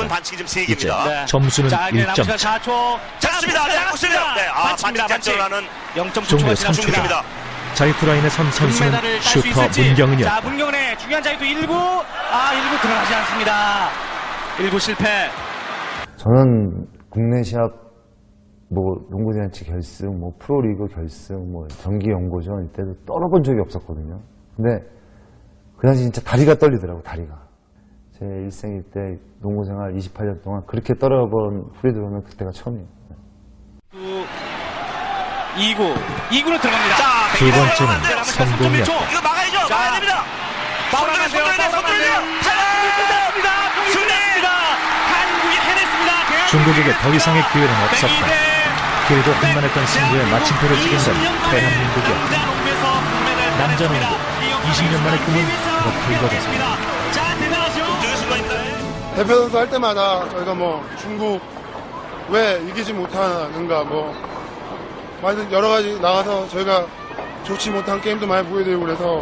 무조건 반칙이 좀 이제 3개입니다. 네. 점수는 자, 이제 남은 1점 시간 차. 4초. 잡습니다. 네, 맞습니다. 네, 반칙 작전을 하는 0.9초가 종료 지났습니다. 3초입니다. 자유투라인의 선수는 금메달을 딸 수 슈터 있을지. 문경은이었다. 자, 문경은의 중요한 자유투 1구. 1구 들어가지 않습니다. 1구 실패. 저는 국내 시합, 농구대잔치 결승, 프로리그 결승, 정기 연고전 이때도 떨어본 적이 없었거든요. 근데 그 당시 진짜 다리가 떨리더라고, 다리가. 제 일생일 때 농구생활 28년 동안 그렇게 떨어본 후배들은 그때가 처음이에요. 2구로 들어갑니다. 자, 두 번째는 남은 시간 성공이었다. 3.1초. 이거 막아야죠. 막아야 됩니다. 파울하면 안 돼요. 파울하면 안 돼요. 탈락입니다. 승리입니다. 한국이 해냈습니다. 중국에게 더 이상의 기회는 없었다. 길고 험난했던 승부에 마침표를 찍은 건 대한민국이었다. 남자 농구 20년 만의 꿈은 그렇게 이뤄졌습니다. 자, 대단하죠. 공정의 순간입니다. 대표 선수 할 때마다 저희가 중국 왜 이기지 못하는가 많은 여러 가지 나가서 저희가 좋지 못한 게임도 많이 보여드리고 그래서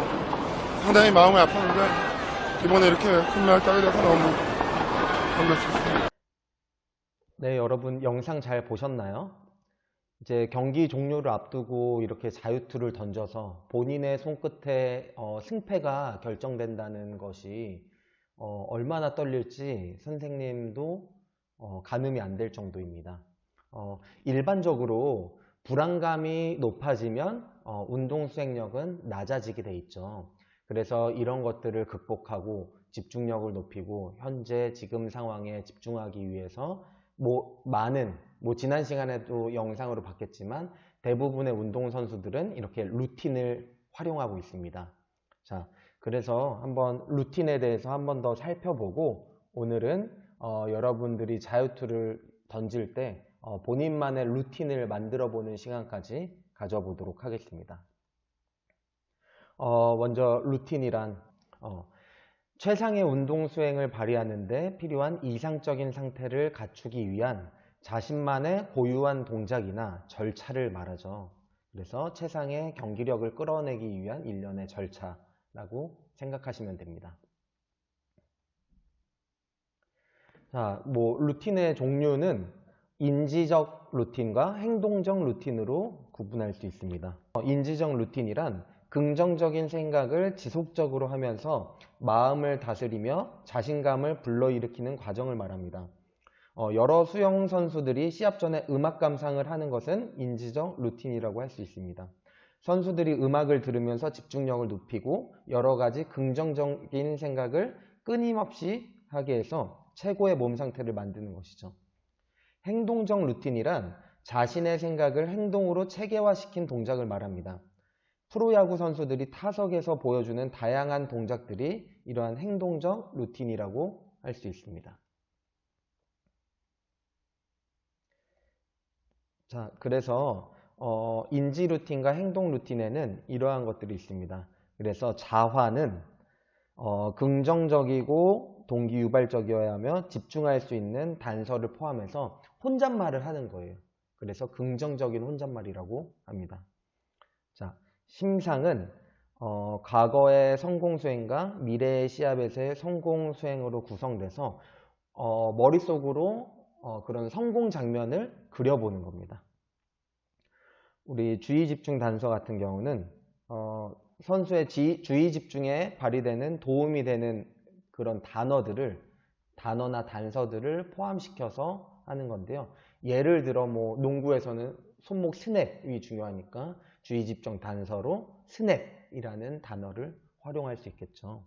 상당히 마음이 아팠는데 이번에 이렇게 큰 메달 따게 돼서 너무 감격했습니다. 네, 여러분 영상 잘 보셨나요? 이제 경기 종료를 앞두고 이렇게 자유투를 던져서 본인의 손끝에 승패가 결정된다는 것이 얼마나 떨릴지 선생님도 가늠이 안 될 정도입니다. 일반적으로 불안감이 높아지면 운동 수행력은 낮아지게 돼 있죠. 그래서 이런 것들을 극복하고 집중력을 높이고 현재 지금 상황에 집중하기 위해서 지난 시간에도 영상으로 봤겠지만 대부분의 운동선수들은 이렇게 루틴을 활용하고 있습니다. 자, 그래서 한번 루틴에 대해서 한번 더 살펴보고 오늘은 여러분들이 자유투를 던질 때 본인만의 루틴을 만들어 보는 시간까지 가져보도록 하겠습니다. 먼저 루틴이란 최상의 운동 수행을 발휘하는 데 필요한 이상적인 상태를 갖추기 위한 자신만의 고유한 동작이나 절차를 말하죠. 그래서 최상의 경기력을 끌어내기 위한 일련의 절차라고 생각하시면 됩니다. 자, 루틴의 종류는 인지적 루틴과 행동적 루틴으로 구분할 수 있습니다. 인지적 루틴이란 긍정적인 생각을 지속적으로 하면서 마음을 다스리며 자신감을 불러일으키는 과정을 말합니다. 여러 수영 선수들이 시합 전에 음악 감상을 하는 것은 인지적 루틴이라고 할 수 있습니다. 선수들이 음악을 들으면서 집중력을 높이고 여러 가지 긍정적인 생각을 끊임없이 하게 해서 최고의 몸 상태를 만드는 것이죠. 행동적 루틴이란 자신의 생각을 행동으로 체계화시킨 동작을 말합니다. 프로야구 선수들이 타석에서 보여주는 다양한 동작들이 이러한 행동적 루틴이라고 할 수 있습니다. 자, 그래서 인지 루틴과 행동 루틴에는 이러한 것들이 있습니다. 그래서 자화는 긍정적이고 동기유발적이어야 하며 집중할 수 있는 단서를 포함해서 혼잣말을 하는 거예요. 그래서 긍정적인 혼잣말이라고 합니다. 자, 심상은 과거의 성공 수행과 미래의 시합에서의 성공 수행으로 구성돼서 머릿속으로 그런 성공 장면을 그려보는 겁니다. 우리 주의 집중 단서 같은 경우는 선수의 주의 집중에 발휘되는 도움이 되는 그런 단어나 단서들을 포함시켜서 하는 건데요. 예를 들어 농구에서는 손목 스냅이 중요하니까 주의 집중 단서로 스냅이라는 단어를 활용할 수 있겠죠.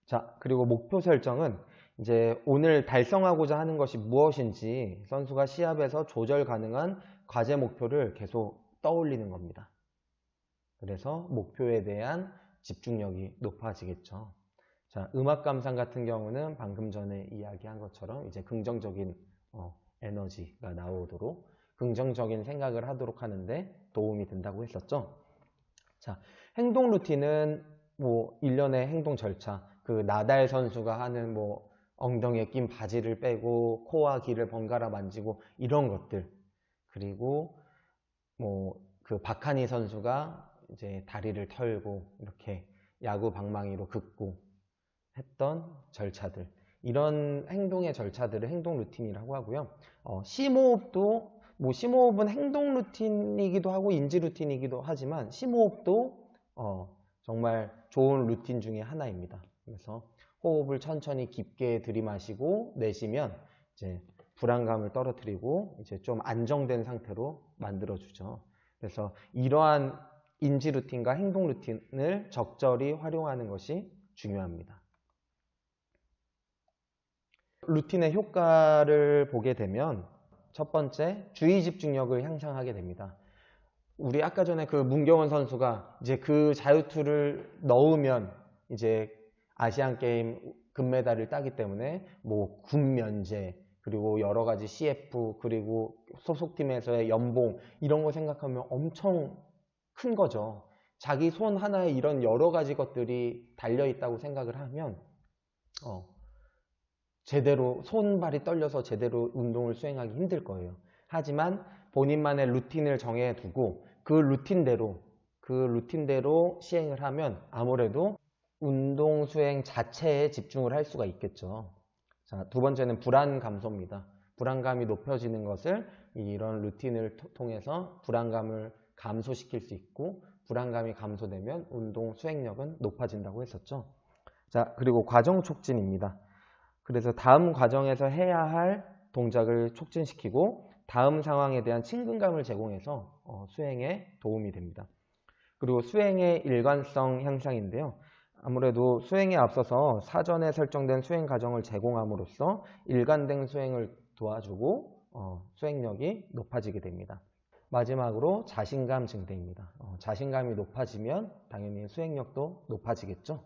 자, 그리고 목표 설정은 이제 오늘 달성하고자 하는 것이 무엇인지 선수가 시합에서 조절 가능한 과제 목표를 계속 떠올리는 겁니다. 그래서 목표에 대한 집중력이 높아지겠죠. 자, 음악 감상 같은 경우는 방금 전에 이야기한 것처럼 이제 긍정적인 에너지가 나오도록 긍정적인 생각을 하도록 하는데 도움이 된다고 했었죠. 자, 행동 루틴은 일련의 행동 절차, 나달 선수가 하는 엉덩이에 낀 바지를 빼고 코와 귀를 번갈아 만지고 이런 것들, 그리고 박하니 선수가 이제 다리를 털고 이렇게 야구 방망이로 긋고 했던 절차들, 이런 행동의 절차들을 행동 루틴이라고 하고요. 심호흡도 심호흡은 행동 루틴이기도 하고 인지 루틴이기도 하지만 심호흡도 정말 좋은 루틴 중에 하나입니다. 그래서 호흡을 천천히 깊게 들이마시고 내쉬면 이제 불안감을 떨어뜨리고 이제 좀 안정된 상태로 만들어주죠. 그래서 이러한 인지 루틴과 행동 루틴을 적절히 활용하는 것이 중요합니다. 루틴의 효과를 보게 되면 첫 번째, 주의 집중력을 향상하게 됩니다. 우리 아까 전에 그 문경원 선수가 이제 그 자유투를 넣으면 이제 아시안 게임 금메달을 따기 때문에 뭐 군 면제 그리고 여러 가지 CF 그리고 소속팀에서의 연봉 이런 거 생각하면 엄청 큰 거죠. 자기 손 하나에 이런 여러 가지 것들이 달려 있다고 생각을 하면 제대로 손발이 떨려서 제대로 운동을 수행하기 힘들 거예요. 하지만 본인만의 루틴을 정해두고 그 루틴대로 시행을 하면 아무래도 운동 수행 자체에 집중을 할 수가 있겠죠. 자, 두 번째는 불안 감소입니다. 불안감이 높여지는 것을 이런 루틴을 통해서 불안감을 감소시킬 수 있고 불안감이 감소되면 운동 수행력은 높아진다고 했었죠. 자, 그리고 과정 촉진입니다. 그래서 다음 과정에서 해야 할 동작을 촉진시키고 다음 상황에 대한 친근감을 제공해서 수행에 도움이 됩니다. 그리고 수행의 일관성 향상인데요. 아무래도 수행에 앞서서 사전에 설정된 수행 과정을 제공함으로써 일관된 수행을 도와주고 수행력이 높아지게 됩니다. 마지막으로 자신감 증대입니다. 자신감이 높아지면 당연히 수행력도 높아지겠죠.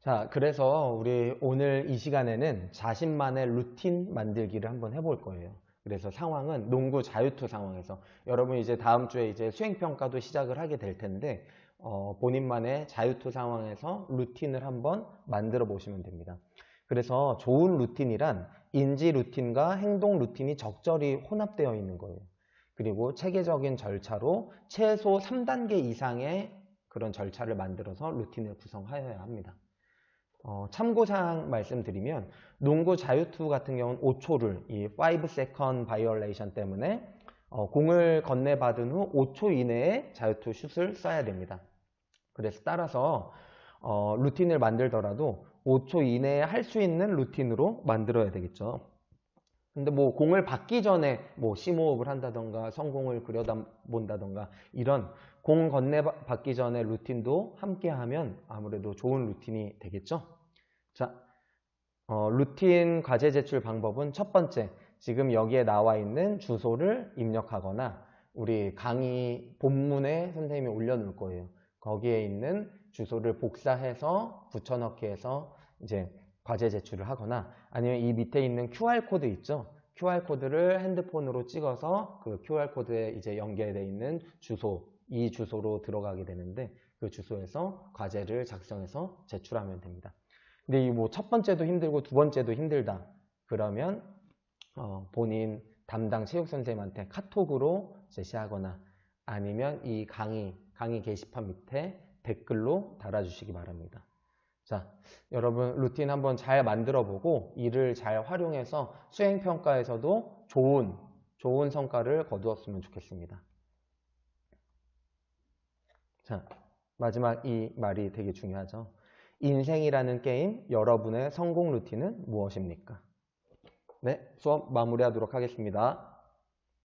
자, 그래서 우리 오늘 이 시간에는 자신만의 루틴 만들기를 한번 해볼 거예요. 그래서 상황은 농구 자유투 상황에서 여러분 이제 다음 주에 이제 수행평가도 시작을 하게 될 텐데 본인만의 자유투 상황에서 루틴을 한번 만들어 보시면 됩니다. 그래서 좋은 루틴이란 인지 루틴과 행동 루틴이 적절히 혼합되어 있는 거예요. 그리고 체계적인 절차로 최소 3단계 이상의 그런 절차를 만들어서 루틴을 구성하여야 합니다. 참고사항 말씀드리면 농구 자유투 같은 경우는 5초를 이 5second violation 때문에 공을 건네받은 후 5초 이내에 자유투 슛을 쏴야 됩니다. 그래서 따라서 루틴을 만들더라도 5초 이내에 할 수 있는 루틴으로 만들어야 되겠죠. 근데 뭐 공을 받기 전에 뭐 심호흡을 한다던가 성공을 그려다본다던가 이런 공 건네받기 전에 루틴도 함께 하면 아무래도 좋은 루틴이 되겠죠. 자, 루틴 과제 제출 방법은 첫 번째, 지금 여기에 나와 있는 주소를 입력하거나 우리 강의 본문에 선생님이 올려놓을 거예요. 거기에 있는 주소를 복사해서 붙여넣기 해서 이제 과제 제출을 하거나 아니면 이 밑에 있는 QR코드 있죠? QR코드를 핸드폰으로 찍어서 그 QR코드에 이제 연결되어 있는 주소, 이 주소로 들어가게 되는데 그 주소에서 과제를 작성해서 제출하면 됩니다. 근데 이 뭐 첫 번째도 힘들고 두 번째도 힘들다. 그러면 본인 담당 체육 선생님한테 카톡으로 제시하거나 아니면 이 강의 게시판 밑에 댓글로 달아주시기 바랍니다. 자, 여러분 루틴 한번 잘 만들어 보고 이를 잘 활용해서 수행평가에서도 좋은 성과를 거두었으면 좋겠습니다. 자, 마지막 이 말이 되게 중요하죠. 인생이라는 게임, 여러분의 성공 루틴은 무엇입니까? 네, 수업 마무리하도록 하겠습니다.